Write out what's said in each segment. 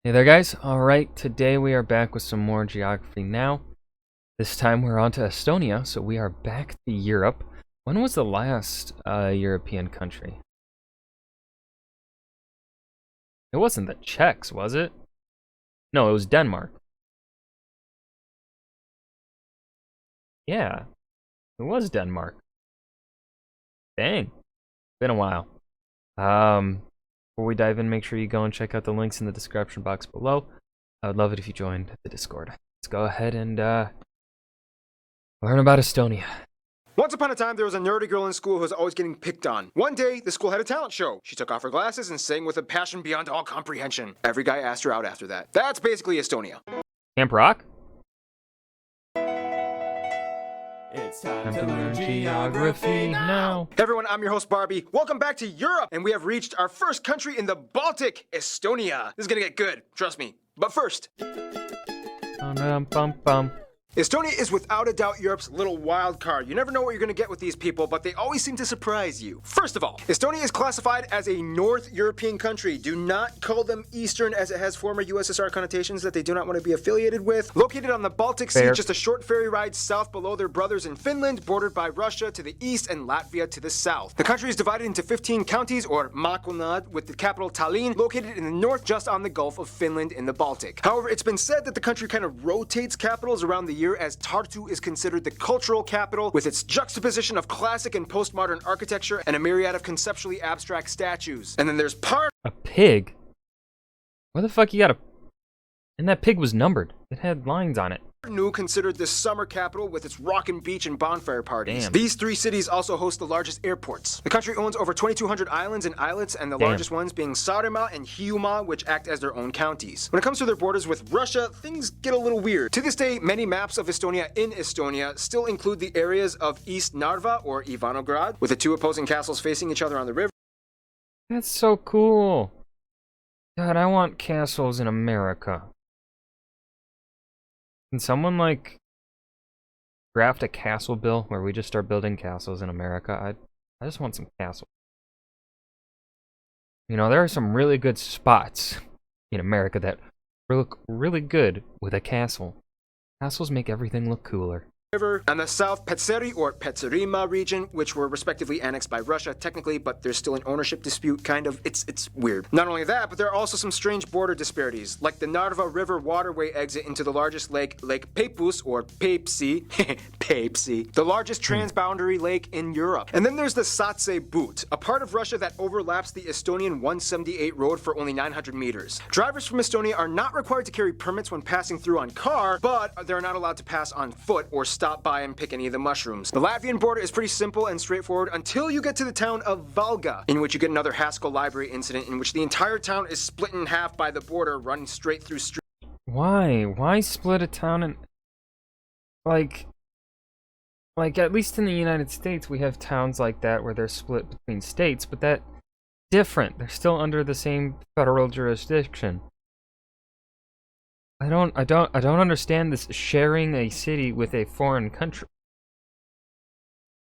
Hey there guys, alright, today we are back with some more geography now. This time we're on to Estonia, so we are back to Europe. When was the last European country? It wasn't the Czechs, was it? No, it was Denmark. Yeah, it was Denmark. Dang, been a while. Before we dive in, make sure you go and check out the links in the description box below. I would love it if you joined the Discord. Let's go ahead and learn about Estonia. Once upon a time, there was a nerdy girl in school who was always getting picked on. One day, the school had a talent show. She took off her glasses and sang with a passion beyond all comprehension. Every guy asked her out after that. That's basically Estonia. Camp Rock? It's time to learn geography now. Hey everyone, I'm your host Barbie. Welcome back to Europe, and we have reached our first country in the Baltic, Estonia. This is gonna get good, trust me. But first, Estonia is without a doubt Europe's little wild card. You never know what you're going to get with these people, but they always seem to surprise you. First of all, Estonia is classified as a North European country. Do not call them Eastern, as it has former USSR connotations that they do not want to be affiliated with. Located on the Baltic Sea, just a short ferry ride south below their brothers in Finland, bordered by Russia to the east and Latvia to the south. The country is divided into 15 counties, or maakunnat, with the capital Tallinn, located in the north just on the Gulf of Finland in the Baltic. However, it's been said that the country kind of rotates capitals around the year, as Tartu is considered the cultural capital with its juxtaposition of classic and postmodern architecture and a myriad of conceptually abstract statues. And then there's a pig? Where the fuck you got a... And that pig was numbered. It had lines on it. New, considered the summer capital with its rockin' beach and bonfire parties. Damn. These three cities also host the largest airports. The country owns over 2,200 islands and islets, and the largest ones being Saaremaa and Hiiumaa, which act as their own counties. When it comes to their borders with Russia, things get a little weird. To this day, many maps of Estonia in Estonia still include the areas of East Narva or Ivanograd, with the two opposing castles facing each other on the river. That's so cool. God, I want castles in America. Can someone, like, draft a castle bill where we just start building castles in America? I just want some castles. You know, there are some really good spots in America that look really good with a castle. Castles make everything look cooler. And the South Petseri or Petserima region, which were respectively annexed by Russia technically, but there's still an ownership dispute, kind of. It's weird. Not only that, but there are also some strange border disparities, like the Narva River waterway exit into the largest lake, Lake Peipus or Peipsi, Peipsi, the largest transboundary lake in Europe. And then there's the Satse But, a part of Russia that overlaps the Estonian 178 road for only 900 meters. Drivers from Estonia are not required to carry permits when passing through on car, but they're not allowed to pass on foot or stop by and pick any of the mushrooms. The Latvian border is pretty simple and straightforward until you get to the town of Valga, in which you get another Haskell Library incident in which the entire town is split in half by the border running straight through street. Why? Why split a town in... Like, at least in the United States, we have towns like that where they're split between states, but that's different. They're still under the same federal jurisdiction. I don't understand this sharing a city with a foreign country.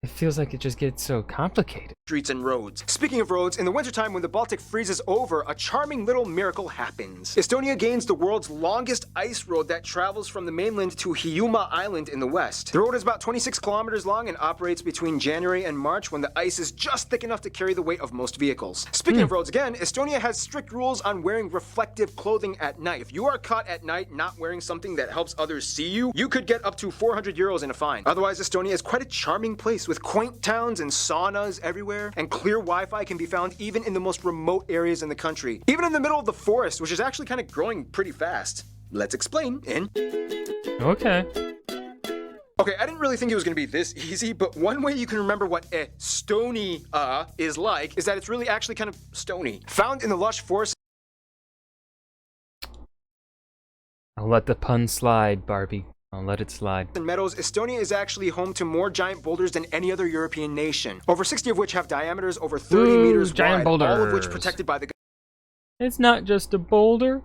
It feels like it just gets so complicated. Streets and roads. Speaking of roads, in the wintertime when the Baltic freezes over, a charming little miracle happens. Estonia gains the world's longest ice road that travels from the mainland to Hiiumaa Island in the west. The road is about 26 kilometers long and operates between January and March when the ice is just thick enough to carry the weight of most vehicles. Speaking of roads again, Estonia has strict rules on wearing reflective clothing at night. If you are caught at night not wearing something that helps others see you, you could get up to 400 euros in a fine. Otherwise, Estonia is quite a charming place with quaint towns and saunas everywhere, and clear Wi-Fi can be found even in the most remote areas in the country. Even in the middle of the forest, which is actually kind of growing pretty fast. Let's explain in... Okay. Okay, I didn't really think it was going to be this easy, but one way you can remember what Estonia is like is that it's really actually kind of stony. Found in the lush forest... I'll let the pun slide, Barbie. I'll let it slide. In meadows, Estonia is actually home to more giant boulders than any other European nation, over 60 of which have diameters over 30 meters giant wide, boulders. all of which protected by the... It's not just a boulder,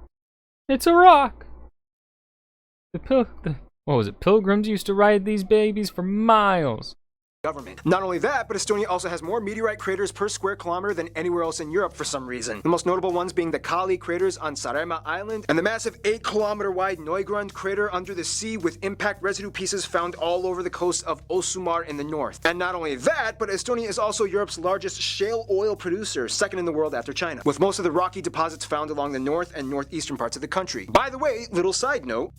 it's a rock. What was it? Pilgrims used to ride these babies for miles. government. Not only that, but Estonia also has more meteorite craters per square kilometer than anywhere else in Europe for some reason. The most notable ones being the Kali craters on Saaremaa Island and the massive 8-kilometer wide Neugrund crater under the sea with impact residue pieces found all over the coast of Osumar in the north. And not only that, but Estonia is also Europe's largest shale oil producer, second in the world after China, with most of the rocky deposits found along the north and northeastern parts of the country. By the way, little side note,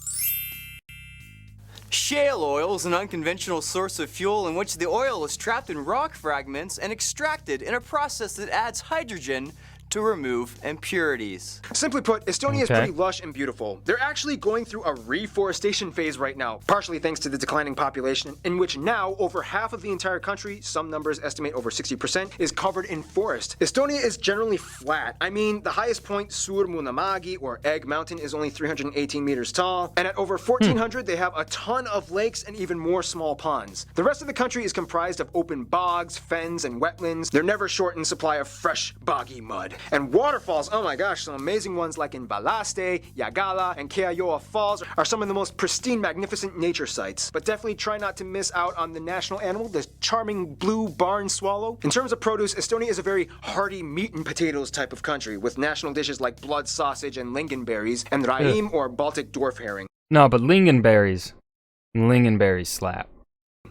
shale oil is an unconventional source of fuel in which the oil is trapped in rock fragments and extracted in a process that adds hydrogen to remove impurities. Simply put, Estonia is pretty lush and beautiful. They're actually going through a reforestation phase right now, partially thanks to the declining population, in which now over half of the entire country, some numbers estimate over 60%, is covered in forest. Estonia is generally flat. I mean, the highest point, Suurmunamägi, or Egg Mountain, is only 318 meters tall, and at over 1,400 they have a ton of lakes and even more small ponds. The rest of the country is comprised of open bogs, fens, and wetlands. They're never short in supply of fresh, boggy mud. And waterfalls, oh my gosh, some amazing ones like in Balaste, Yagala, and Keayoa Falls are some of the most pristine, magnificent nature sites. But definitely try not to miss out on the national animal, the charming blue barn swallow. In terms of produce, Estonia is a very hearty meat and potatoes type of country, with national dishes like blood sausage and lingonberries, and raim or Baltic dwarf herring. No, but lingonberries slap.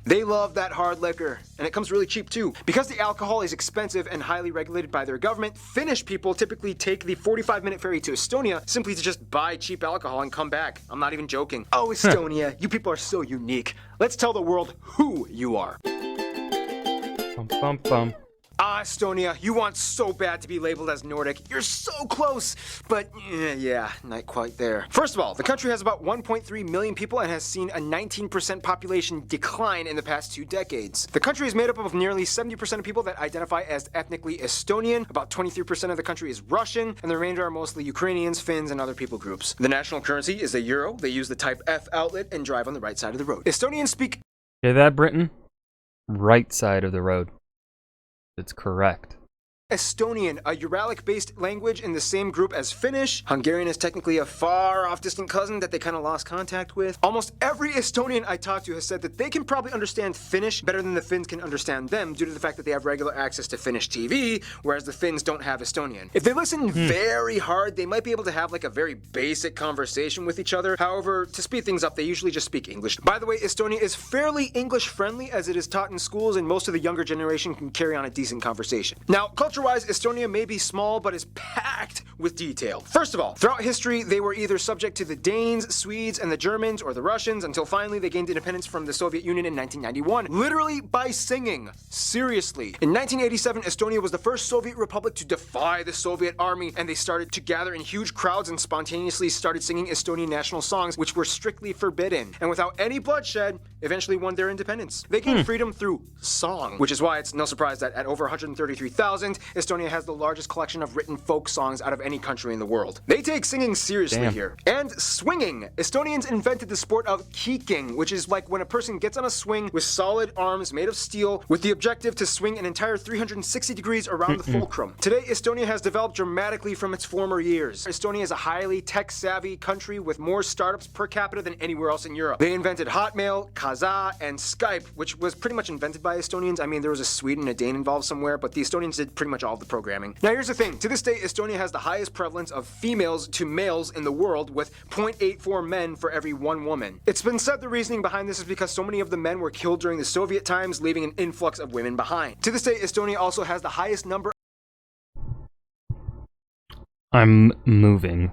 They love that hard liquor, and it comes really cheap too. Because the alcohol is expensive and highly regulated by their government, Finnish people typically take the 45-minute ferry to Estonia simply to just buy cheap alcohol and come back. I'm not even joking. Oh, Estonia, you people are so unique. Let's tell the world who you are. Bum, bum, bum. Ah, Estonia, you want so bad to be labeled as Nordic. You're so close, but yeah, not quite there. First of all, the country has about 1.3 million people and has seen a 19% population decline in the past 2 decades. The country is made up of nearly 70% of people that identify as ethnically Estonian, about 23% of the country is Russian, and the remainder are mostly Ukrainians, Finns, and other people groups. The national currency is the euro. They use the Type F outlet and drive on the right side of the road. Estonians speak... Hear that, Britain? Right side of the road. It's correct. Estonian, a Uralic-based language in the same group as Finnish. Hungarian is technically a far-off distant cousin that they kind of lost contact with. Almost every Estonian I talked to has said that they can probably understand Finnish better than the Finns can understand them due to the fact that they have regular access to Finnish TV, whereas the Finns don't have Estonian. If they listen very hard, they might be able to have like a very basic conversation with each other. However, to speed things up, they usually just speak English. By the way, Estonia is fairly English-friendly as it is taught in schools and most of the younger generation can carry on a decent conversation. Now, culture-wise, Estonia may be small, but is packed with detail. First of all, throughout history, they were either subject to the Danes, Swedes, and the Germans, or the Russians, until finally they gained independence from the Soviet Union in 1991, literally by singing. Seriously. In 1987, Estonia was the first Soviet republic to defy the Soviet army, and they started to gather in huge crowds and spontaneously started singing Estonian national songs, which were strictly forbidden. And without any bloodshed, eventually won their independence. They gained freedom through song, which is why it's no surprise that at over 133,000, Estonia has the largest collection of written folk songs out of any country in the world. They take singing seriously here. And swinging. Estonians invented the sport of kiiking, which is like when a person gets on a swing with solid arms made of steel with the objective to swing an entire 360 degrees around the fulcrum. Today, Estonia has developed dramatically from its former years. Estonia is a highly tech-savvy country with more startups per capita than anywhere else in Europe. They invented Hotmail, Kazaa, and Skype, which was pretty much invented by Estonians. I mean, there was a Swede and a Dane involved somewhere, but the Estonians did pretty much all of the programming. Now here's the thing, to this day Estonia has the highest prevalence of females to males in the world with 0.84 men for every 1 woman. It's been said the reasoning behind this is because so many of the men were killed during the Soviet times, leaving an influx of women behind. To this day, Estonia also has the highest number I'm moving.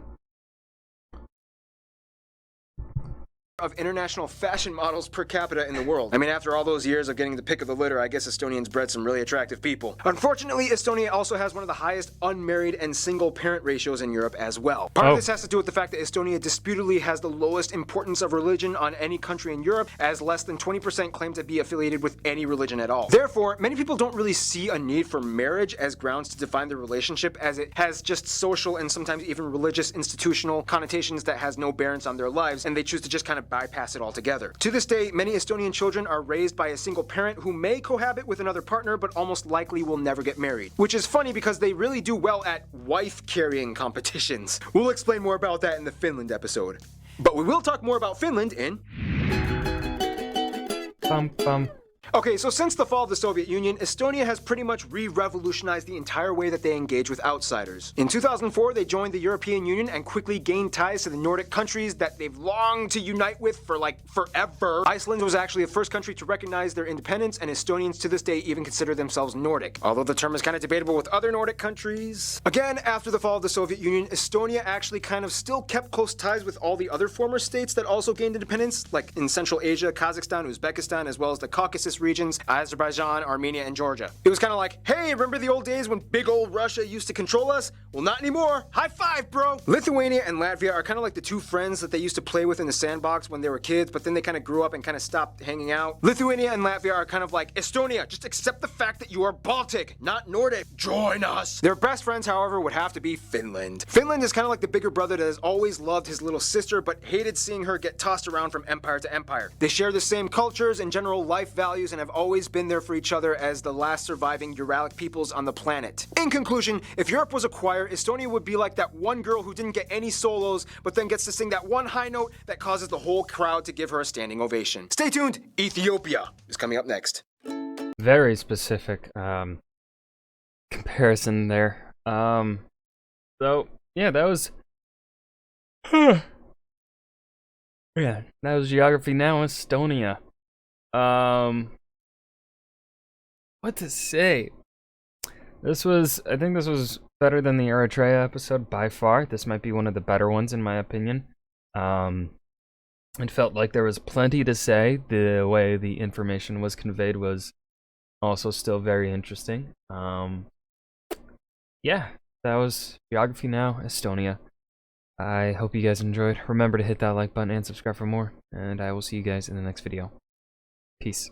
of international fashion models per capita in the world. I mean, after all those years of getting the pick of the litter, I guess Estonians bred some really attractive people. Unfortunately, Estonia also has one of the highest unmarried and single parent ratios in Europe as well. Part of this has to do with the fact that Estonia disputedly has the lowest importance of religion on any country in Europe, as less than 20% claim to be affiliated with any religion at all. Therefore, many people don't really see a need for marriage as grounds to define the relationship, as it has just social and sometimes even religious institutional connotations that has no bearance on their lives, and they choose to just kind of bypass it altogether. To this day, many Estonian children are raised by a single parent who may cohabit with another partner, but almost likely will never get married. Which is funny because they really do well at wife-carrying competitions. We'll explain more about that in the Finland episode. But we will talk more about Finland in... Okay, so since the fall of the Soviet Union, Estonia has pretty much re-revolutionized the entire way that they engage with outsiders. In 2004, they joined the European Union and quickly gained ties to the Nordic countries that they've longed to unite with for like forever. Iceland was actually the first country to recognize their independence, and Estonians to this day even consider themselves Nordic, although the term is kind of debatable with other Nordic countries. Again, after the fall of the Soviet Union, Estonia actually kind of still kept close ties with all the other former states that also gained independence, like in Central Asia, Kazakhstan, Uzbekistan, as well as the Caucasus regions, Azerbaijan, Armenia, and Georgia. It was kind of like, hey, remember the old days when big old Russia used to control us? Well, not anymore. High five, bro! Lithuania and Latvia are kind of like the two friends that they used to play with in the sandbox when they were kids, but then they kind of grew up and kind of stopped hanging out. Lithuania and Latvia are kind of like, Estonia, just accept the fact that you are Baltic, not Nordic. Join us! Their best friends, however, would have to be Finland. Finland is kind of like the bigger brother that has always loved his little sister, but hated seeing her get tossed around from empire to empire. They share the same cultures and general life values and have always been there for each other as the last surviving Uralic peoples on the planet. In conclusion, if Europe was a choir, Estonia would be like that one girl who didn't get any solos, but then gets to sing that one high note that causes the whole crowd to give her a standing ovation. Stay tuned, Ethiopia is coming up next. Very specific comparison there. So yeah, that was yeah, that was Geography Now, Estonia. What to say? I think this was better than the Eritrea episode by far. This might be one of the better ones in my opinion. It felt like there was plenty to say. The way the information was conveyed was also still very interesting. Yeah, that was Geography Now, Estonia. I hope you guys enjoyed. Remember to hit that like button and subscribe for more, and I will see you guys in the next video. Peace.